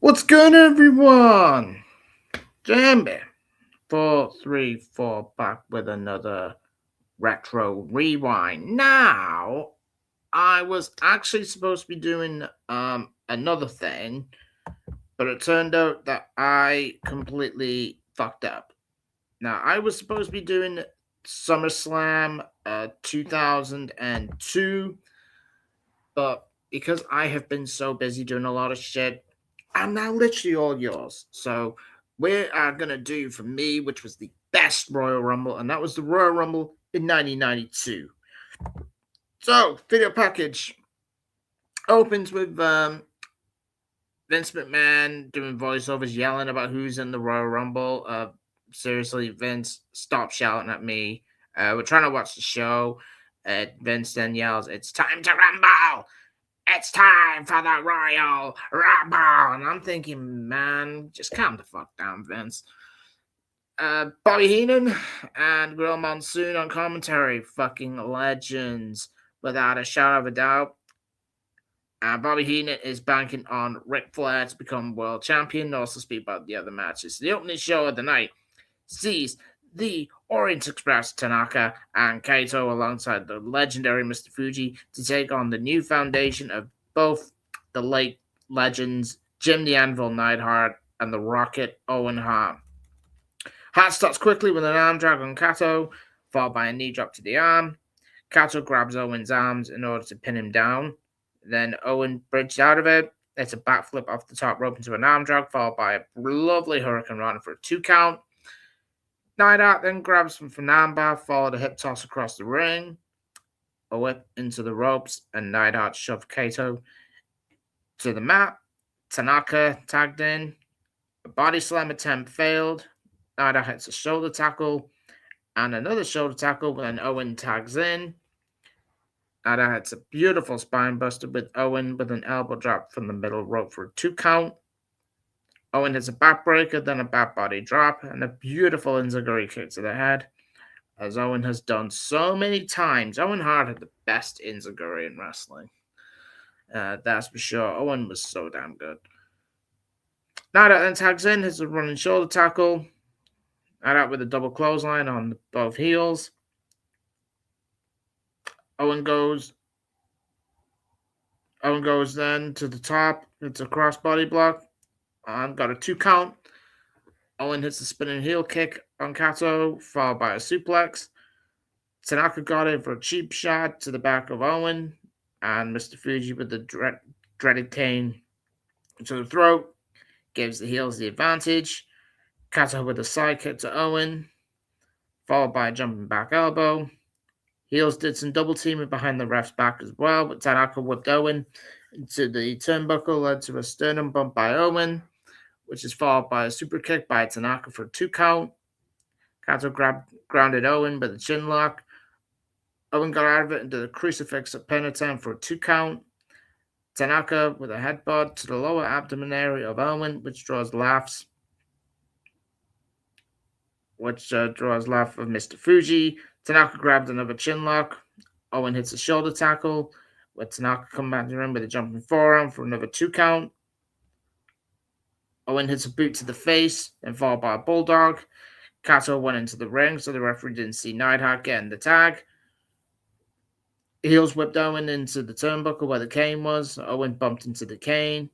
What's good, everyone? Jamie, 434 back with another retro rewind. Now, I was actually supposed to be doing another thing, but it turned out that I completely fucked up. Now, I was supposed to be doing SummerSlam 2002, but because I have been so busy doing a lot of shit, I'm now literally all yours. So we are gonna do for me, which was the best Royal Rumble, and that was the Royal Rumble in 1992. So video package opens with Vince McMahon doing voiceovers, yelling about who's in the Royal Rumble. Seriously, Vince, stop shouting at me. We're trying to watch the show. Vince then yells, "It's time to rumble! It's time for the Royal Rumble!" And I'm thinking, man, just calm the fuck down, Vince. Bobby Heenan and Grill Monsoon on commentary, fucking legends, without a shadow of a doubt. Bobby Heenan is banking on Ric Flair to become world champion. Also speak about the other matches. The opening show of the night sees the Orient Express, Tanaka, and Kaito alongside the legendary Mr. Fuji to take on the new foundation of both the late legends Jim the Anvil Neidhart and the Rocket Owen Hart. Hart starts quickly with an arm drag on Kato, followed by a knee drop to the arm. Kato grabs Owen's arms in order to pin him down. Then Owen bridged out of it. It's a backflip off the top rope into an arm drag, followed by a lovely Hurricane Rana for a 2 count. Neidhart then grabs him from armbar, followed a hip toss across the ring, a whip into the ropes, and Neidhart shoved Kato to the mat. Tanaka tagged in. A body slam attempt failed. Neidhart hits a shoulder tackle and another shoulder tackle when Owen tags in. Neidhart hits a beautiful spine buster with Owen with an elbow drop from the middle rope for a 2 count. Owen hits a backbreaker, then a back body drop, and a beautiful enziguri kick to the head, as Owen has done so many times. Owen Hart had the best enziguri in wrestling. That's for sure. Owen was so damn good. Neidhart then tags in, hits a running shoulder tackle. Neidhart with a double clothesline on both heels. Owen goes then to the top. It's a crossbody block. Got a 2 count. Owen hits a spinning heel kick on Kato, followed by a suplex. Tanaka got in for a cheap shot to the back of Owen, and Mr. Fuji with the dreaded cane to the throat gives the heels the advantage. Kato with a side kick to Owen, followed by a jumping back elbow. Heels did some double teaming behind the ref's back as well, but Tanaka whipped Owen into the turnbuckle, led to a sternum bump by Owen, which is followed by a super kick by Tanaka for a 2 count. Kato grounded Owen with a chin lock. Owen got out of it into the crucifix at pin attempt for a 2 count. Tanaka with a headbutt to the lower abdomen area of Owen, which draws laughs. Draws laugh of Mr. Fuji. Tanaka grabbed another chin lock. Owen hits a shoulder tackle, with Tanaka coming back to the ring with a jumping forearm for another 2 count. Owen hits a boot to the face, then followed by a bulldog. Kato went into the ring, so the referee didn't see Neidhart getting the tag. Heels whipped Owen into the turnbuckle where the cane was. Owen bumped into the cane.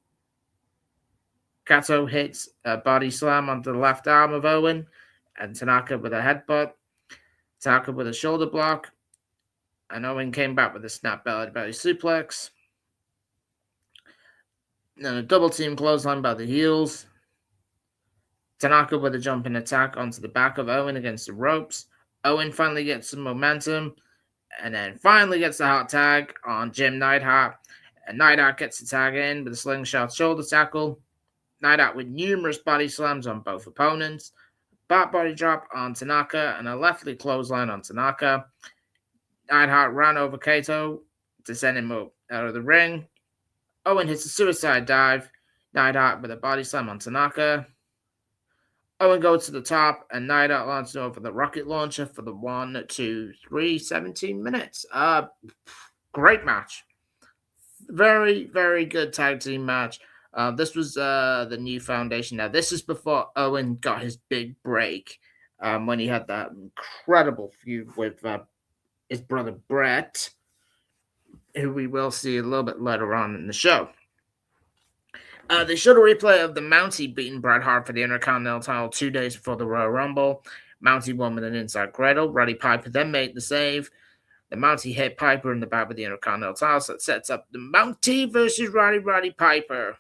Kato hits a body slam onto the left arm of Owen, and Tanaka with a headbutt. Tanaka with a shoulder block, and Owen came back with a snap belly suplex. Then a double team clothesline by the heels. Tanaka with a jumping attack onto the back of Owen against the ropes. Owen finally gets some momentum, and then finally gets the hot tag on Jim Neidhart. And Neidhart gets the tag in with a slingshot shoulder tackle. Neidhart with numerous body slams on both opponents. Back body drop on Tanaka and a left leg clothesline on Tanaka. Neidhart ran over Kato to send him out of the ring. Owen hits a suicide dive. Neidhart with a body slam on Tanaka. Owen goes to the top, and Neidhart launches over the rocket launcher for the 1, 2, 3, 17 minutes. Great match. Very, very good tag team match. This was the new foundation. Now, this is before Owen got his big break, when he had that incredible feud with his brother Brett, who we will see a little bit later on in the show. They showed a replay of the Mountie beating Bret Hart for the Intercontinental title 2 days before the Royal Rumble. Mountie won with an inside cradle. Roddy Piper then made the save. The Mountie hit Piper in the back with the Intercontinental title, so it sets up the Mountie versus Roddy Piper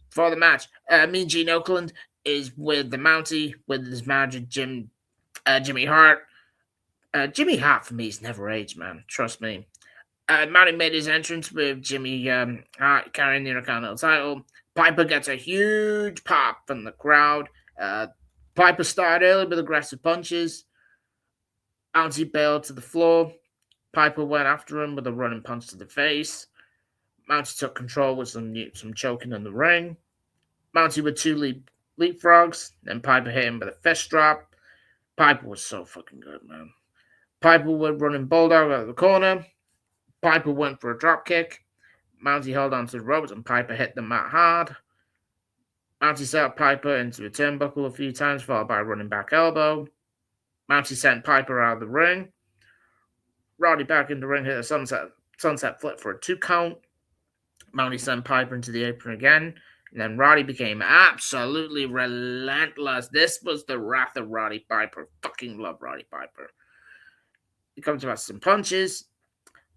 for the match. Mean Gene Oakland is with the Mountie with his manager Jimmy Hart. Jimmy Hart for me is never aged, man. Trust me. Mountie made his entrance with Jimmy Hart carrying the Intercontinental title. Piper gets a huge pop from the crowd. Piper started early with aggressive punches. Mountie bailed to the floor. Piper went after him with a running punch to the face. Mountie took control with some choking in the ring. Mountie with two leapfrogs. Then Piper hit him with a fist drop. Piper was so fucking good, man. Piper with running bulldog out of the corner. Piper went for a drop kick. Mountie held onto the ropes and Piper hit the mat hard. Mountie set up Piper into a turnbuckle a few times, followed by a running back elbow. Mountie sent Piper out of the ring. Roddy back in the ring, hit a sunset flip for a 2 count. Mountie sent Piper into the apron again. And then Roddy became absolutely relentless. This was the wrath of Roddy Piper. Fucking love Roddy Piper. He comes about some punches.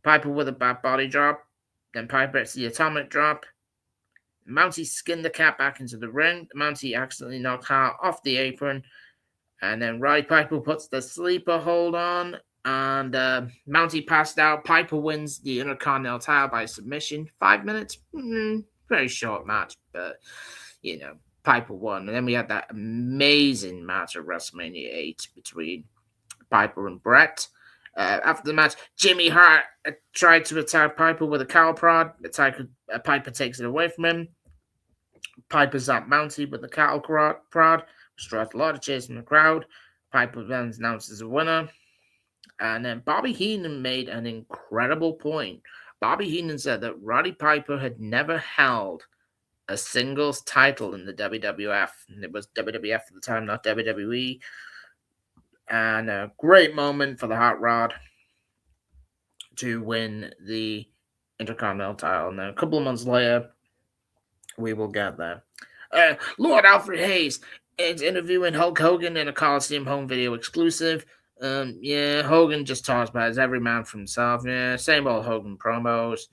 Piper with a bad body drop. Then Piper hits the atomic drop. Mountie skinned the cat back into the ring. Mountie accidentally knocked Hart off the apron. And then Roddy Piper puts the sleeper hold on. And Mountie passed out. Piper wins the Intercontinental title by submission. 5 minutes. Very short match. But, Piper won. And then we had that amazing match at WrestleMania 8 between Piper and Brett. After the match, Jimmy Hart tried to attack Piper with a cow prod. Piper takes it away from him. Piper zapped Mountie with the cattle prod, which draws a lot of cheers from the crowd. Piper then announced as a winner. And then Bobby Heenan made an incredible point. Bobby Heenan said that Roddy Piper had never held a singles title in the WWF. And it was WWF at the time, not WWE. And a great moment for the Hot Rod to win the Intercontinental title. And then a couple of months later, we will get there. Lord Alfred Hayes is interviewing Hulk Hogan in a Coliseum home video exclusive. Hogan just talks about his every man for himself. Yeah, same old Hogan promos.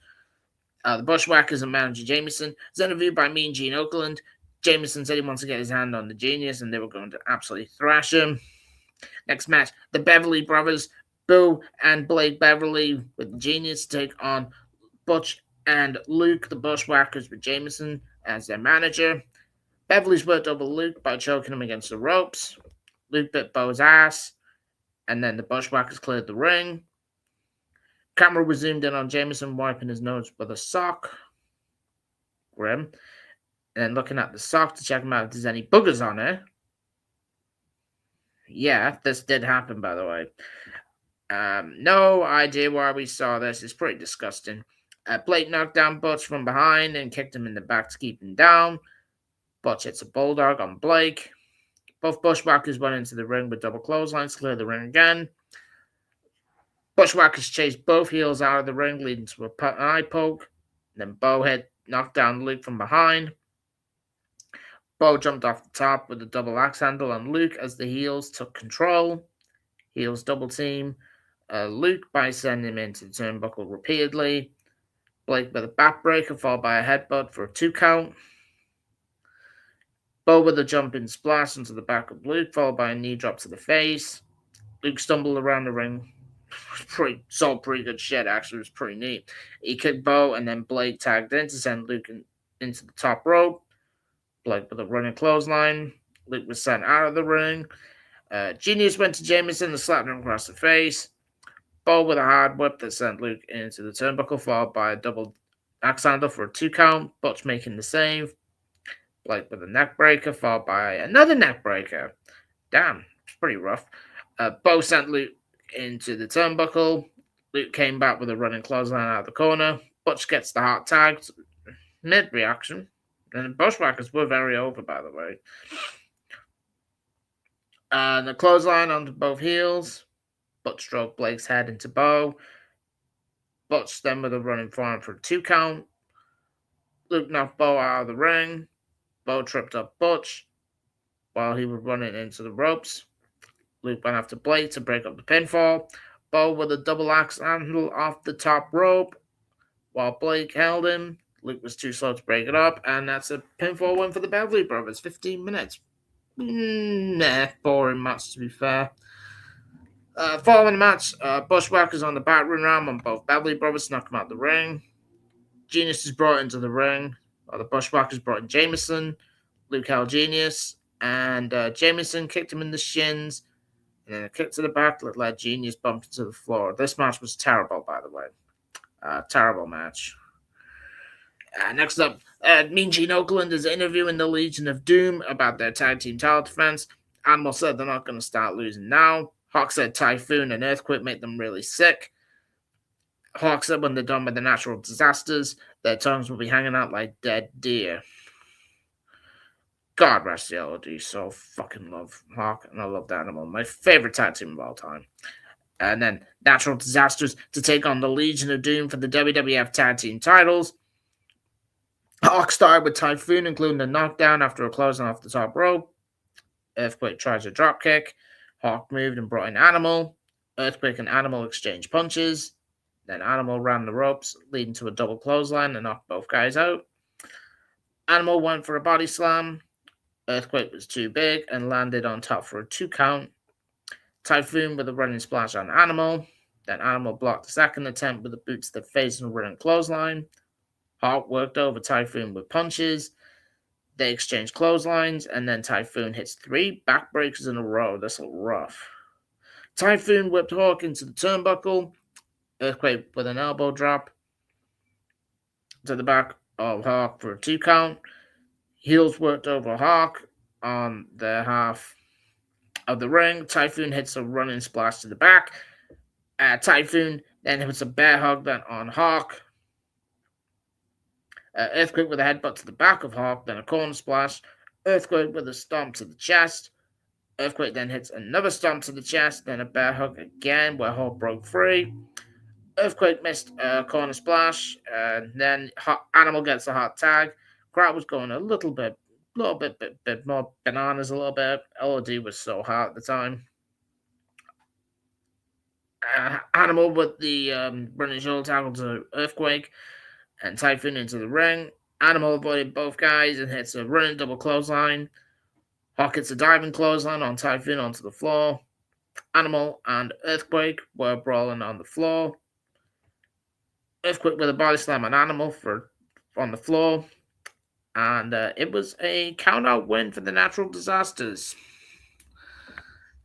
The Bushwhackers and manager Jameson is interviewed by Mean Gene Oakland. Jameson said he wants to get his hand on the Genius, and they were going to absolutely thrash him. Next match, the Beverly Brothers, Boo and Blake Beverly with Genius take on Butch and Luke, the Bushwhackers, with Jameson as their manager. Beverly's worked over Luke by choking him against the ropes. Luke bit Bo's ass, and then the Bushwhackers cleared the ring. Camera was zoomed in on Jameson wiping his nose with a sock. Grim. And then looking at the sock to check him out if there's any boogers on it. Yeah, this did happen, by the way. No idea why we saw this. It's pretty disgusting. Blake knocked down Butch from behind and kicked him in the back to keep him down. Butch hits a bulldog on Blake. Both Bushwhackers went into the ring with double clotheslines, clear the ring again. Bushwhackers chased both heels out of the ring, leading to an eye poke. Then Bo had knocked down Luke from behind. Bo jumped off the top with a double axe handle on Luke as the heels took control. Heels double team Luke by sending him into the turnbuckle repeatedly. Blake with a backbreaker followed by a headbutt for a 2 count. Bo with a jumping splash into the back of Luke followed by a knee drop to the face. Luke stumbled around the ring. Pretty good shit, actually. It was pretty neat. He kicked Bo and then Blake tagged in to send Luke into the top rope. Blake with a running clothesline. Luke was sent out of the ring. Genius went to Jameson and slapped him across the face. Bo with a hard whip that sent Luke into the turnbuckle, followed by a double axe handle for a 2 count. Butch making the save. Blake with a neck breaker, followed by another neck breaker. Damn, it's pretty rough. Bo sent Luke into the turnbuckle. Luke came back with a running clothesline out of the corner. Butch gets the heart tagged. Mid-reaction. And the Bushwhackers were very over, by the way. The clothesline onto both heels. Butch drove Blake's head into Bo. Butch then with a running forearm for a 2 count. Luke knocked Bo out of the ring. Bo tripped up Butch while he was running into the ropes. Luke went after Blake to break up the pinfall. Bo with a double axe handle off the top rope while Blake held him. Luke was too slow to break it up, and that's a pinfall win for the Beverly Brothers. 15 minutes. Boring match to be fair. Following the match, Bushwhackers on the battering ram on both Beverly Brothers knock him out the ring. Genius is brought into the ring. The Bushwhackers brought in Jameson. Luke held Genius, and Jameson kicked him in the shins, and then a kick to the back that led Genius bump into the floor. This match was terrible, by the way. Terrible match. Next up, Mean Gene Okerlund is interviewing the Legion of Doom about their tag team title defense. Animal said they're not going to start losing now. Hawk said Typhoon and Earthquake make them really sick. Hawk said when they're done with the natural disasters, their tongues will be hanging out like dead deer. God rest the LOD. So fucking love Hawk and I love the Animal. My favorite tag team of all time. And then Natural Disasters to take on the Legion of Doom for the WWF tag team titles. Hawk started with Typhoon, including a knockdown after a closing off the top rope. Earthquake tries a dropkick. Hawk moved and brought in Animal. Earthquake and Animal exchanged punches. Then Animal ran the ropes, leading to a double clothesline and knocked both guys out. Animal went for a body slam. Earthquake was too big and landed on top for a 2 count. Typhoon with a running splash on Animal. Then Animal blocked the second attempt with a boot to the face and running clothesline. Hawk worked over Typhoon with punches. They exchanged clotheslines, and then Typhoon hits 3 backbreakers in a row. That's a little rough. Typhoon whipped Hawk into the turnbuckle. Earthquake with an elbow drop to the back of Hawk for a 2 count. Heels worked over Hawk on their half of the ring. Typhoon hits a running splash to the back. Typhoon then hits a bear hug on Hawk. Earthquake with a headbutt to the back of Hawk, then a corner splash. Earthquake with a stomp to the chest. Earthquake then hits another stomp to the chest, then a bear hug again where Hawk broke free. Earthquake missed a corner splash, and then Animal gets a hot tag. Crowd was going a little bit more bananas a little bit. LOD was so hot at the time. Animal with the running shoulder tackle to Earthquake and Typhoon into the ring. Animal avoided both guys and hits a running double clothesline. Hawk hits a diving clothesline on Typhoon onto the floor. Animal and Earthquake were brawling on the floor. Earthquake with a body slam on Animal on the floor. And it was a count-out win for the Natural Disasters.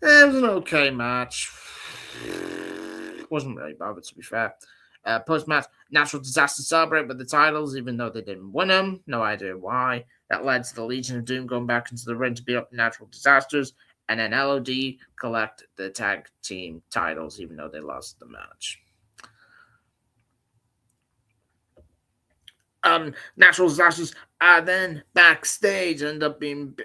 It was an okay match. Wasn't really bothered, to be fair. Post-match, Natural Disasters celebrate with the titles, even though they didn't win them. No idea why. That led to the Legion of Doom going back into the ring to beat up the Natural Disasters, and then LOD collect the tag team titles, even though they lost the match. Natural Disasters are then backstage, end up being...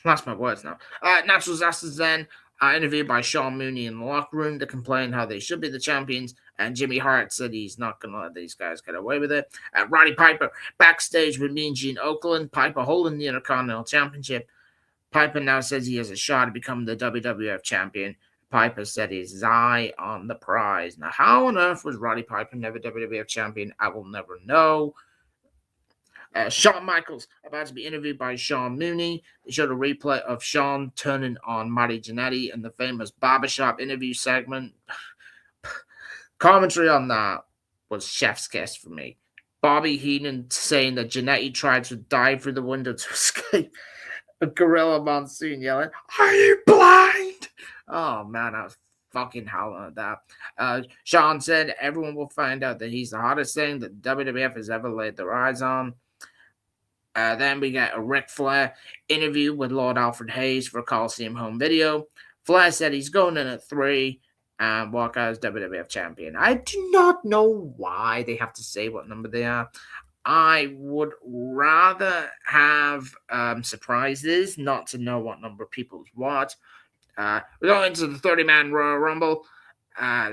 lost my words now. Natural Disasters then are interviewed by Sean Mooney in the locker room to complain how they should be the champions, and Jimmy Hart said he's not going to let these guys get away with it. Roddy Piper backstage with Mean Gene Okerlund. Piper holding the Intercontinental Championship. Piper now says he has a shot to become the WWF champion. Piper said he has his eye on the prize. Now, how on earth was Roddy Piper never WWF champion? I will never know. Shawn Michaels about to be interviewed by Sean Mooney. They showed a replay of Sean turning on Marty Jannetty in the famous barbershop interview segment. Commentary on that was chef's kiss for me. Bobby Heenan saying that Jannetty tried to dive through the window to escape. A Gorilla Monsoon yelling, "Are you blind?" Oh man, I was fucking howling at that. Sean said everyone will find out that he's the hottest thing that WWF has ever laid their eyes on. Then we get a Ric Flair interview with Lord Alfred Hayes for Coliseum home video. Flair said he's going in at 3 and walk out as WWF champion. I do not know why they have to say what number they are. I would rather have surprises, not to know what number of people's what. We're going into the 30-man Royal Rumble.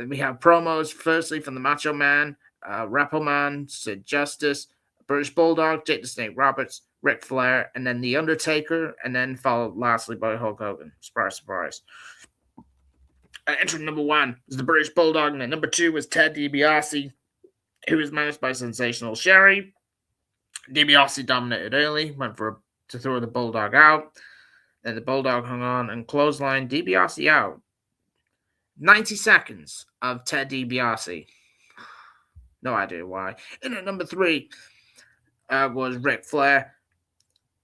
We have promos, firstly from the Macho Man, Rappo Man, Sid Justice, British Bulldog, Jake the Snake Roberts, Ric Flair, and then The Undertaker, and then followed lastly by Hulk Hogan. Surprise, surprise. Entrant number one was the British Bulldog, and then number two was Ted DiBiase, who was managed by Sensational Sherry. DiBiase dominated early, went to throw the Bulldog out. Then the Bulldog hung on and clotheslined DiBiase out. 90 seconds of Ted DiBiase. No idea why. And at number three was Ric Flair.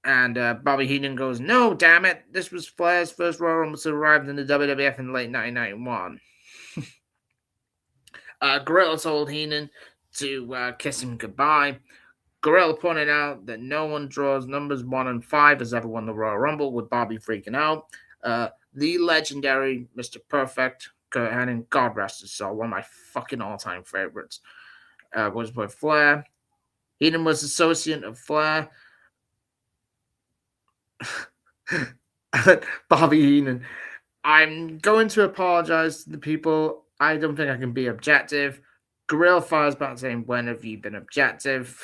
And Bobby Heenan goes, "No, damn it. This was Flair's first Royal Rumble to arrive in the WWF in late 1991. Gorilla told Heenan to kiss him goodbye. Gorilla pointed out that no one draws numbers 1 and 5 has ever won the Royal Rumble, with Bobby freaking out. The legendary Mr. Perfect, Kurt Hennig, God rest his soul, one of my fucking all-time favorites, was with Flair. Heenan was associate of Flair. Bobby Heenan. I'm going to apologize to the people. I don't think I can be objective. Gorilla fires back saying, "When have you been objective?"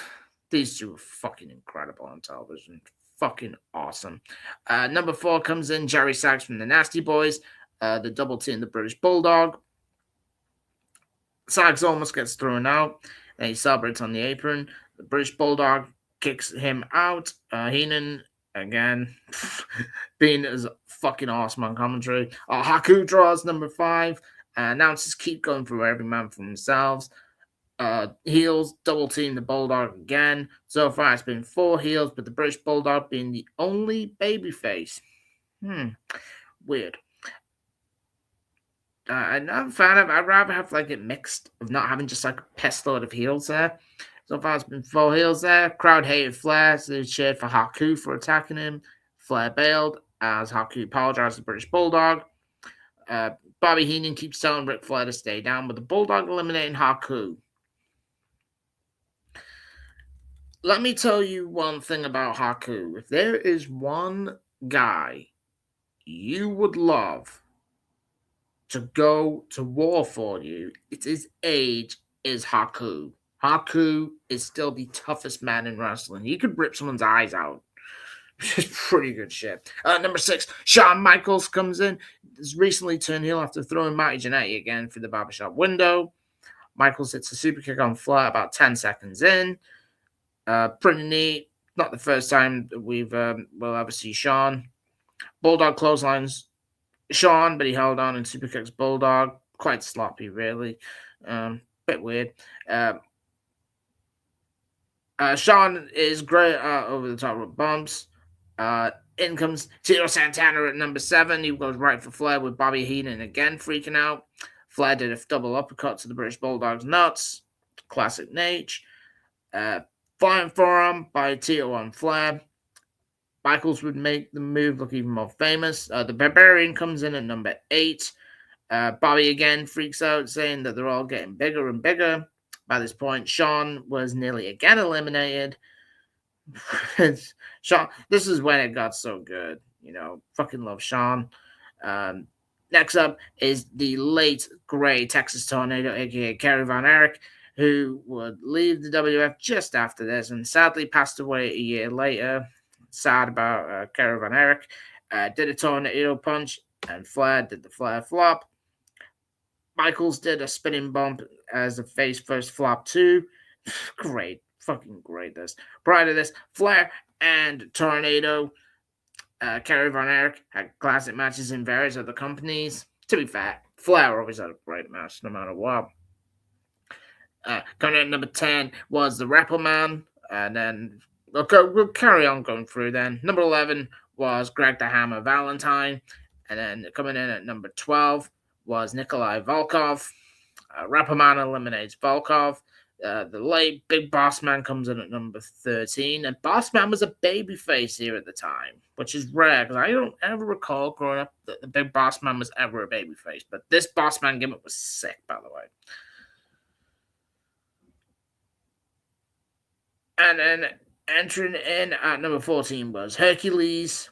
These two are fucking incredible on television. Fucking awesome. Number 4 comes in Jerry Sachs from the Nasty Boys. The double team, the British Bulldog. Sachs almost gets thrown out. And he celebrates on the apron. The British Bulldog kicks him out. Heenan, again, being as fucking awesome on commentary. Haku draws number 5. Announcers keep going through every man for themselves. Heels double team the Bulldog again. So far, it's been 4 heels, but the British Bulldog being the only babyface. Weird. I'm not a fan of. I'd rather have like it mixed of not having just like a pest load of heels there. So far, it's been 4 heels there. Crowd hated Flair, so they cheered for Haku for attacking him. Flair bailed as Haku apologized to the British Bulldog. Bobby Heenan keeps telling Ric Flair to stay down, but the Bulldog eliminating Haku. Let me tell you one thing about Haku. If there is one guy you would love to go to war for you, it's his age is Haku. Haku is still the toughest man in wrestling. He could rip someone's eyes out. It's pretty good shit. Number 6, Shawn Michaels comes in. He's recently turned heel after throwing Marty Jannetty again through the barbershop window. Michaels hits a super kick on Flair about 10 seconds in. Pretty neat. Not the first time that we'll ever see Shawn. Bulldog clotheslines Shawn, but he held on and super kicks Bulldog. Quite sloppy, really. Bit weird. Shawn is great over the top of bumps. In comes Tito Santana at number 7. He goes right for Flair with Bobby Heenan again freaking out. Flair did a double uppercut to the British Bulldog's nuts. Classic Nate. Flying forearm by Tito on Flair. Michaels would make the move look even more famous. The Barbarian comes in at number 8. Bobby again freaks out, saying that they're all getting bigger and bigger. By this point, Shawn was nearly again eliminated. Shawn, this is when it got so good. Fucking love Shawn. Next up is the late, great Texas Tornado, a.k.a. Kerry Von Erich, who would leave the WWF just after this and sadly passed away a year later. Sad about Kerry Von Erich. Did a tornado punch, and Flair did the Flair flop. Michaels did a spinning bump as a face first flop too. Great. Fucking great this. Prior to this, Flair and Tornado, Kerry Von Erich had classic matches in various other companies. To be fair, Flair always had a great match no matter what. Coming in at number 10 was the Rapper Man, and then we'll carry on going through then. Number 11 was Greg the Hammer Valentine, and then coming in at number 12 was Nikolai Volkov. Rapper Man eliminates Volkov. The late Big Boss Man comes in at number 13, and Boss Man was a babyface here at the time, which is rare because I don't ever recall growing up that the Big Boss Man was ever a babyface. But this Boss Man gimmick was sick, by the way. And then entering in at number 14 was Hercules.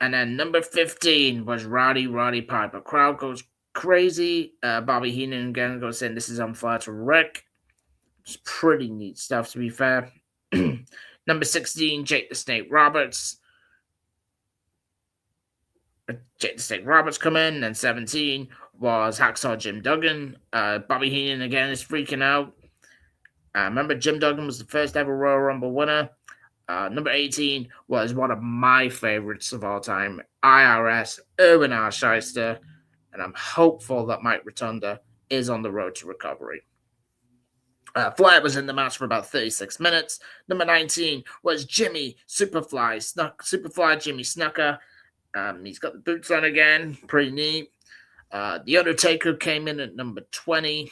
And then number 15 was Roddy Piper. Crowd goes crazy. Bobby Heenan again goes saying this is unfair to Rick. It's pretty neat stuff, to be fair. Number 16, Jake the Snake Roberts. Jake the Snake Roberts come in. And 17 was Hacksaw Jim Duggan. Bobby Heenan again is freaking out. Remember, Jim Duggan was the first ever Royal Rumble winner. Number 18 was one of my favorites of all time, IRS, Erwin R. Shyster, and I'm hopeful that Mike Rotunda is on the road to recovery. Flair was in the match for about 36 minutes. Number 19 was Jimmy Superfly Jimmy Snuka. He's got the boots on again, pretty neat. The Undertaker came in at number 20.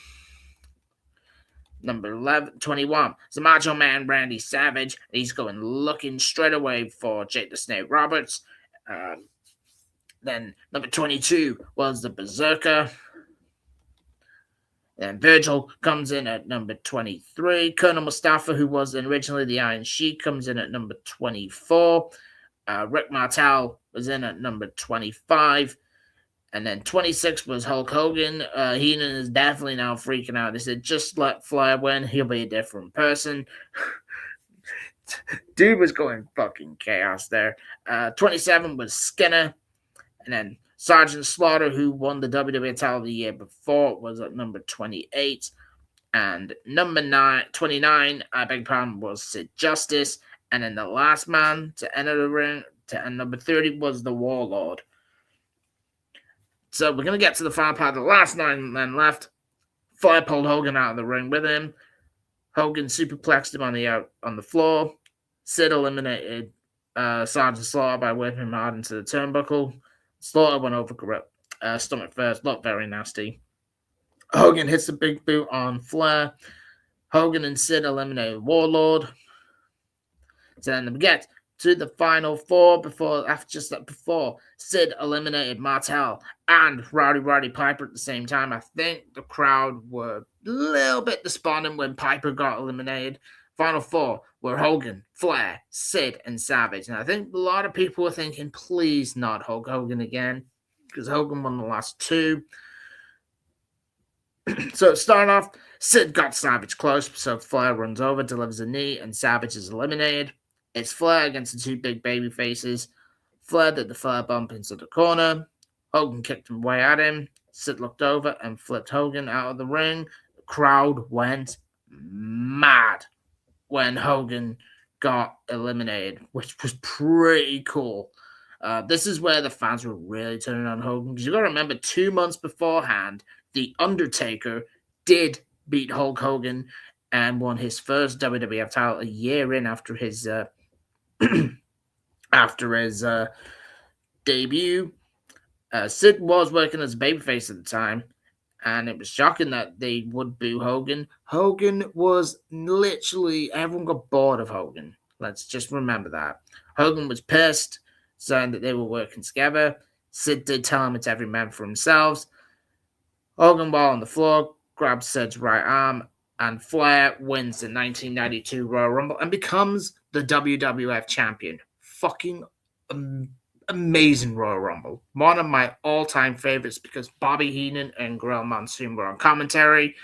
Number 21 is the Macho Man Randy Savage. He's going looking straight away for Jake the Snake Roberts. Then number 22 was the Berserker. Then Virgil comes in at number 23. Colonel Mustafa, who was originally the Iron Sheik, comes in at number 24. Rick Martel was in at number 25. And then 26 was Hulk Hogan. Heenan is definitely now freaking out. They said, just let Flair win. He'll be a different person. Dude was going fucking chaos there. 27 was Skinner. And then Sergeant Slaughter, who won the WWE title the year before, was at number 28. And number 29, I beg your pardon, was Sid Justice. And then the last man to enter the ring, and number 30 was the Warlord. So we're going to get to the final part. The last 9 men left. Flair pulled Hogan out of the ring with him. Hogan superplexed him on the floor. Sid eliminated Sergeant Slaughter by whipping him hard into the turnbuckle. Slaughter went over stomach first. Looked very nasty. Hogan hits a big boot on Flair. Hogan and Sid eliminated Warlord. So then we get to the final four before Sid eliminated Martel and Roddy Piper at the same time. I think the crowd were a little bit despondent when Piper got eliminated. Final four were Hogan, Flair, Sid, and Savage. And I think a lot of people were thinking, please not Hulk Hogan again, because Hogan won the last 2. So starting off, Sid got Savage close, so Flair runs over, delivers a knee, and Savage is eliminated. It's Flair against the 2 big baby faces. Flair did the Flair bump into the corner. Hogan kicked him way at him. Sid looked over and flipped Hogan out of the ring. The crowd went mad when Hogan got eliminated, which was pretty cool. This is where the fans were really turning on Hogan, because you got to remember 2 months beforehand, The Undertaker did beat Hulk Hogan and won his first WWF title a year in after his debut. Sid was working as a babyface at the time, and it was shocking that they would boo Hogan. Hogan was literally, everyone got bored of Hogan. Let's just remember that. Hogan was pissed, saying that they were working together. Sid did tell him it's every man for himself. Hogan, while on the floor, grabs Sid's right arm, and Flair wins the 1992 Royal Rumble and becomes the WWF champion. Fucking amazing Royal Rumble. One of my all-time favorites because Bobby Heenan and Gorilla Monsoon were on commentary.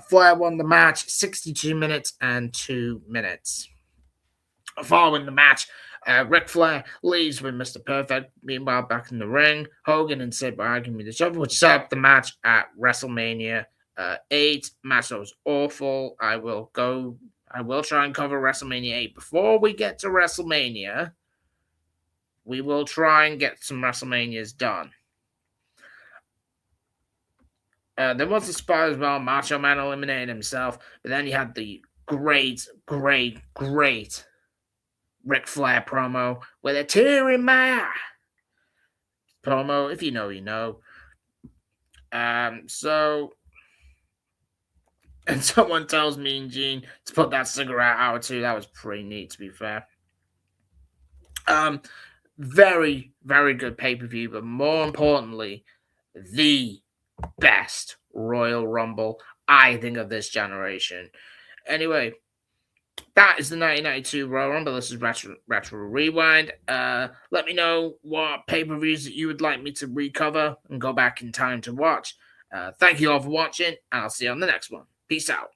Flair won the match 62 minutes and 2 minutes. Following the match, Ric Flair leaves with Mr. Perfect. Meanwhile, back in the ring, Hogan and Sid were arguing with each other, which set up the match at WrestleMania 8. Match was awful. I will try and cover WrestleMania 8. Before we get to WrestleMania, we will try and get some WrestleManias done. There was a spot as well. Macho Man eliminated himself, but then you had the great Ric Flair promo with a tear in my eye. Promo, if you know, you know. And someone tells me and Gene to put that cigarette out too. That was pretty neat, to be fair. Very, very good pay-per-view, but more importantly, the best Royal Rumble, I think, of this generation. Anyway, That is the 1992 Royal Rumble. This is Retro Rewind. Let me know what pay per views that you would like me to recover and go back in time to watch. Thank you all for watching, and I'll see you on the next one. Peace out.